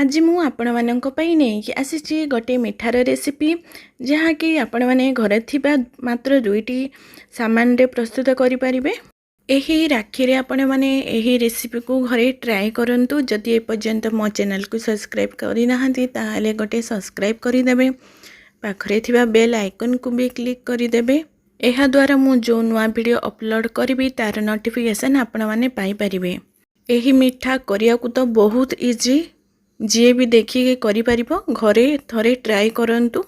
आज मु आपण मानक पई नहीं आसी गोटे मिठार रेसिपी जहाँकि आपण माने घरे थिबा मात्र दुईटी सामान रे प्रस्तुत करि परिबे। एही राखी रे आपण माने एही रेसिपी को घरे ट्राई करंतु। जदि ए पर्यंत मो चैनल को सब्सक्राइब करि नाहंती ताहाले गोटे सब्सक्राइब करि देबे। पाखरे थिबा बेल आइकन को भी क्लिक करि देबे। एहा द्वारा मु जो नुआ वीडियो अपलोड करिवि तार नोटिफिकेशन आपण माने पाई परिबे। एही मिठा करिया को तो बहुत इजी, जी भी देखिए करि परिबो। घरे थरे ट्राई करंतु,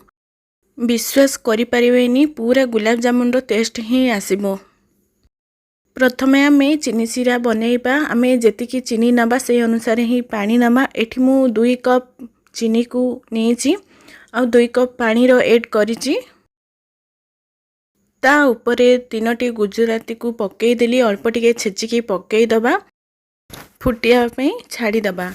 विश्वास करि परिबेनी पूरा गुलाब जामुन रो टेस्ट ही आसीबो। प्रथमे आमे चीनी सिरा बनेइबा। आमे जेतिकी चीनी नबा से अनुसार ही पानी नबा। एठी मु 2 कप चीनी को नेछि आ 2 कप पानी रो ऐड करिछि। ता ऊपरे 3टी गुजराती को पकेई देली, अल्प टिके छेचिकी पकेई दबा, फुटिया पे छाड़ी दबा।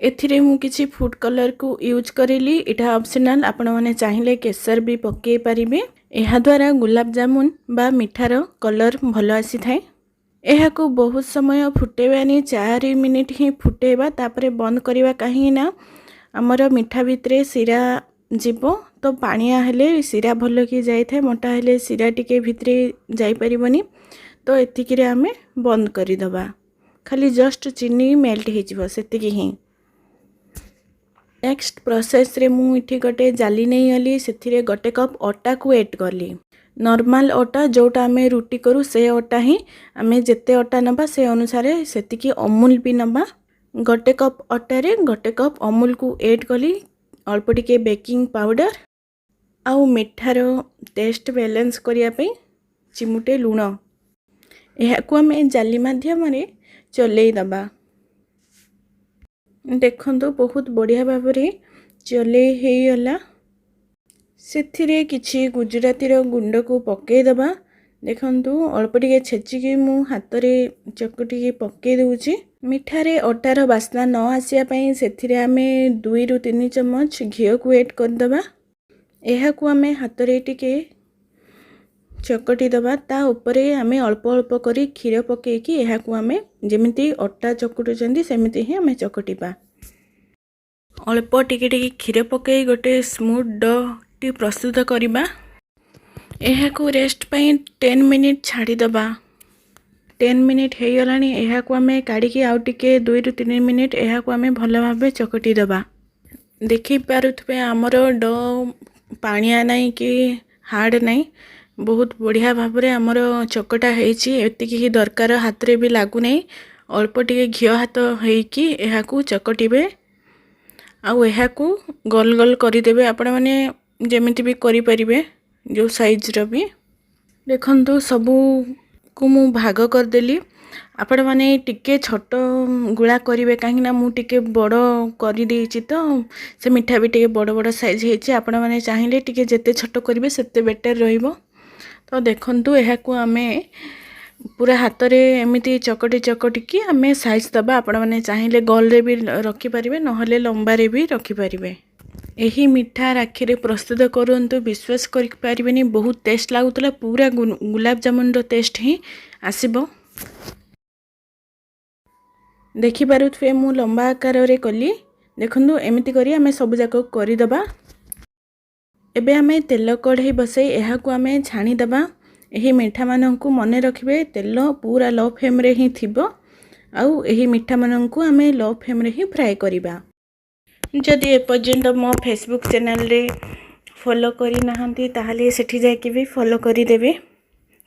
एथिरे मु किछि फूड कलर को यूज करेली, इटा ऑप्शनल, आपण माने चाहिले केसर भी पकेई परिबे। एहा द्वारा गुलाब जामुन बा मिठार कलर भलो आसी थाए। एहा को बहुत समय फुटेबानी, 4 मिनिट ही फुटेबा, तापरे बंद करिवा। काहे ना हमर मिठा भितरे सिरा जीवो, तो पानिया हेले सिरा भलो की जाय थाए, मोटा हेले सिरा टिके भितरे जाई परिबनी। तो एतिकी रे हमें बंद करि दबा। खाली जस्ट चीनी मेल्ट हे जिवो सेतिकी ही। नेक्स्ट प्रोसेस रे मु इठी गोटे जाली नहीं गली, सेथिरे गोटे कप अटा को ऐड करली। नॉर्मल अटा जोटा आमे रुटी करू से अटा ही आमे जेते अटा नबा से अनुसार सेतिकी अमूल भी नबा। गोटे कप अटा रे गोटे कप अमूल को ऐड कली, अल्प टिके बेकिंग पाउडर आउ मिठार टेस्ट बैलेंस करिया पे चिमुटे लूण। एहा को आमे जाली माध्यम रे चलै दबा। देखंतु बहुत बढ़िया भाबरे चले हे गला। सेथिरे किछि गुजराती रो गुंड को पके दबा। देखंतु अल्प टिके छेचिकी मु हाथ रे चकटी के पके दउची। मिठारे अटार बास्ना न आसिया पई सेथिरे आमे 2 रु 3 चम्मच घियो को ऐड कर दबा। एहा को आमे हाथ रे टिके चकटी दबा। ता ऊपरे आमे अल्प अल्प करी क्षीर पके कि एहा को आमे जेमिति अटा चकुटु चंदी सेमिति ही आमे चकटिबा। अल्प टिके टिके क्षीर पके गोटे स्मूथ डो टी प्रस्तुत करिबा। एहा को रेस्ट पई 10 मिनिट छाड़ी दबा। 10 मिनिट हे गलानी। एहा को आमे काडी के आउ टिके 2 रु 3 मिनिट एहा को आमे भलो भाबे चकटी दबा। देखि पारुथबे हमरो डो पानिया नहीं कि हार्ड नहीं, बहुत बढ़िया भाबरे हमरो चकटा हेछि। एतिकी ही दरकार, हाथ रे भी लागु नहीं। अल्प टिके घियो हाथ हेकि एहा को चकटिबे आउ एहा को गोल गोल करि देबे। आपण माने जेमिति भी करि परिबे, जो साइज रो भी। देखंतु सबु को मु भाग कर देली। आपण माने टिके छोट गुळा करिवे, काहे ना मु टिके बड़ करि देछि, तो से मिठा भी टिके बड़ बड़ साइज हेछि। आपण माने चाहिले टिके जेते छोट करिवे सेते बेटर रहिबो। तो देखंतु एहा को आमे पूरा हाथ रे एमिति चकटी चकटी की आमे साइज दबा। आपण माने चाहिले गोल रे भी रखि परिबे, नहले लंबा रे भी रखि परिबे। एही मिठा राखी रे प्रस्तुत करंतु, विश्वास करि परिबेनी, बहुत टेस्ट लागुतला। पूरा गुलाब जामुन रो टेस्ट ही आसीबो। देखि पारुथबे मु लंबा आकार रे कली। देखंतु एमिति करी आमे सब जाको करि दबा। एबे आमे तेल कढ़ई बसई एहा को आमे छाणी दबा। एही मिठा मानन को मने रखिबे तेल पूरा लो फ्लेम रे ही थिबो, आउ एही मिठा मानन को आमे लो फ्लेम रे ही फ्राई करिबा। जदि ए पर्यंत मो फेसबुक चैनल रे फॉलो करि नाहंती ताहाले सेठी जाय कि भी फॉलो करि देबे।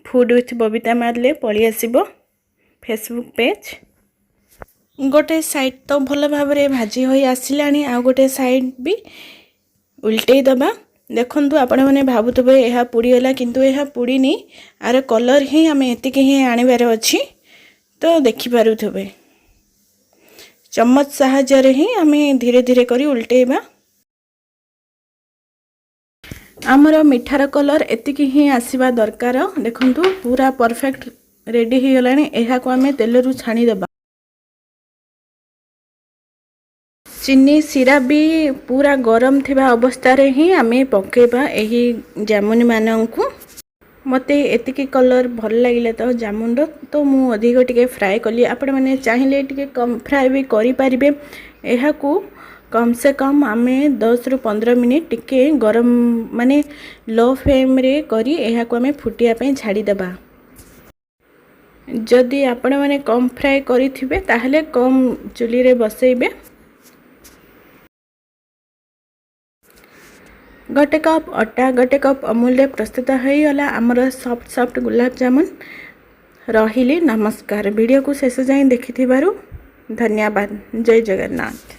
फूड विथ बबीता मारले पळी आसीबो फेसबुक पेज। गोटे साइड तो भलो भाबरे भाजी होई आसिलानी, आ गोटे साइड भी उल्टेई दबा। देखंतु आपण माने भाबुतबे एहा पुड़ी होला, किंतु एहा पुड़ी नी, आर कलर ही हमें एतिके ही आनिबार अछि। तो देखि पारुथबे चम्मच सहायता रे ही हमें धीरे धीरे करी उल्टेबा। हमरो मिठार कलर एतिके ही आसीबा दरकार। देखंतु पूरा परफेक्ट रेडी ही गलानी। एहा को हमें तेल रु छाणी दबा। चीनी सिरा भी पूरा गरम थिबा अवस्था रे ही आमे पकेबा एही जामुन मानन को। मते एतिकी कलर भल लागिले तो जामुन रो, तो मु अधिक टिके फ्राई कली। आपण माने चाहिले टिके कम फ्राई भी करि परिबे। एहा को कम से कम आम 10 रु 15 मिनिट टिके गरम माने लो फ्लेम रे करी एहा को आम फुटिया पे छाड़ीदेबा। जदि आपण माने कम फ्राए करिथिबे ताहले कम चुली रे बसैबे। गोटे कप अटा गोटे कप अमूल रे प्रस्तुत हो गला आमर सॉफ्ट सॉफ्ट गुलाब जामुन। रहिली नमस्कार। वीडियो को शेष जाए देखिथिबारु धन्यवाद। जय जगन्नाथ।